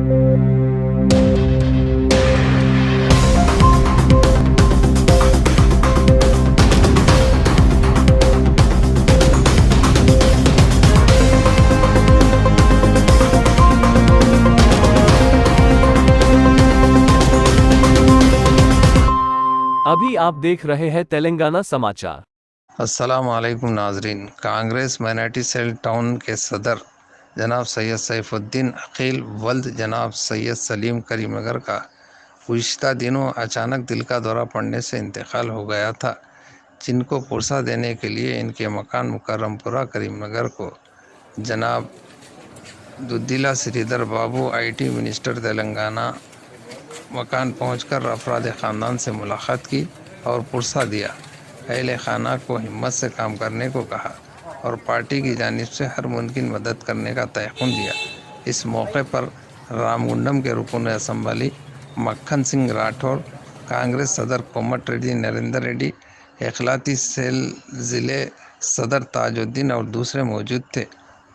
अभी आप देख रहे हैं तेलंगाना समाचार। अस्सलाम वालेकुम नाजरीन। कांग्रेस माइनॉरिटी सेल टाउन के सदर जनाब सैयद सैफुद्दीन अकील वल्द जनाब सैयद सलीम करीमनगर का गुज़िश्ता दिनों अचानक दिल का दौरा पड़ने से इंतकाल हो गया था, जिनको पुरसा देने के लिए इनके मकान मुकर्रमपुरा करीमनगर को जनाब दुद्दिला श्रीधर बाबू आईटी मिनिस्टर तेलंगाना मकान पहुंचकर अफराद ख़ानदान से मुलाकात की और पुरसा दिया। अहले खाना को हिम्मत से काम करने को कहा और पार्टी की जानिब से हर मुमकिन मदद करने का तयक़ुन दिया। इस मौके पर रामगुंडम के रुकन असम्बली मक्खन सिंह राठौर, कांग्रेस सदर कोमट रेड्डी नरेंद्र रेड्डी, इखलाती सेल ज़िले सदर ताजुद्दीन और दूसरे मौजूद थे।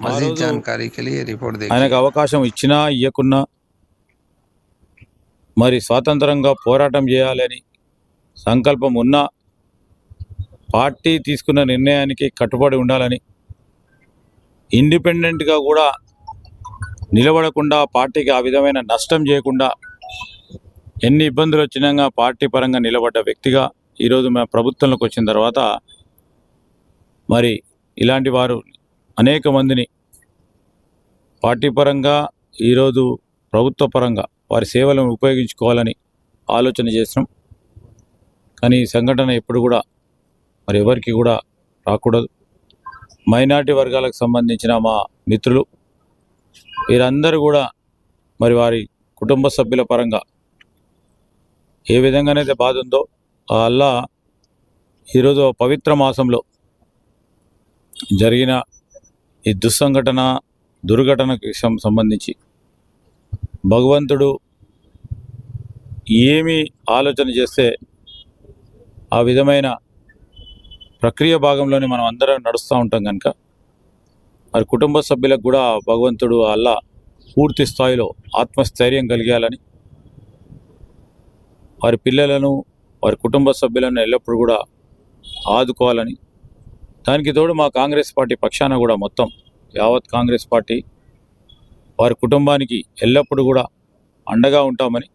मज़ीद जानकारी के लिए रिपोर्ट देखिए। ఆయనకు అవకాశం ఇచ్చినా ఇయ్యకున్నా మరి స్వాతంత్రంగా పోరాటం చేయాలని సంకల్పం ఉన్నా పార్టీ తీసుకున్న నిర్ణయానికి కట్టుబడి ఉండాలని, ఇండిపెండెంట్గా కూడా నిలబడకుండా పార్టీకి ఆ విధమైన నష్టం చేయకుండా ఎన్ని ఇబ్బందులు వచ్చినా పార్టీ పరంగా నిలబడ్డ వ్యక్తిగా ఈరోజు మా ప్రభుత్వంలోకి వచ్చిన తర్వాత మరి ఇలాంటి వారు అనేక మందిని పార్టీ పరంగా ఈరోజు ప్రభుత్వ పరంగా వారి సేవలను ఉపయోగించుకోవాలని ఆలోచన చేస్తున్నాం. కానీ ఈ సంఘటన ఎప్పుడు కూడా మరి ఎవరికి కూడా రాకూడదు. మైనార్టీ వర్గాలకు సంబంధించిన మా మిత్రులు వీరందరూ కూడా మరి వారి కుటుంబ సభ్యుల పరంగా ఏ విధంగానైతే బాధ ఉందో ఆ అల్లా ఈరోజు పవిత్ర మాసంలో జరిగిన ఈ దుర్ఘటనకు సంబంధించి భగవంతుడు ఏమి ఆలోచన చేస్తే ఆ విధమైన ప్రక్రియ భాగంలోనే మనం అందరం నడుస్తూ ఉంటాం కనుక మరి కుటుంబ సభ్యులకు కూడా భగవంతుడు అల్లా పూర్తి స్థాయిలో ఆత్మస్థైర్యం కలిగాలని, వారి పిల్లలను వారి కుటుంబ సభ్యులను ఎల్లప్పుడూ కూడా ఆదుకోవాలని, దానికి తోడు మా కాంగ్రెస్ పార్టీ పక్షాన కూడా మొత్తం యావత్ కాంగ్రెస్ పార్టీ వారి కుటుంబానికి ఎల్లప్పుడూ కూడా అండగా ఉంటామని,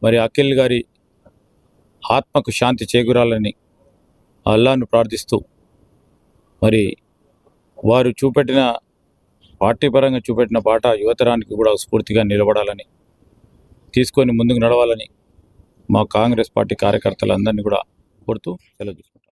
మరి అఖిల్ గారి ఆత్మకు శాంతి చేకూరాలని అల్లాను ప్రార్థిస్తూ మరి వారు పార్టీ పరంగా చూపెట్టిన బాట యువతరానికి కూడా స్ఫూర్తిగా నిలబడాలని, తీసుకొని ముందుకు నడవాలని మా కాంగ్రెస్ పార్టీ కార్యకర్తలందరినీ కూడా కోరుతూ సెలవు తీసుకుంటాం.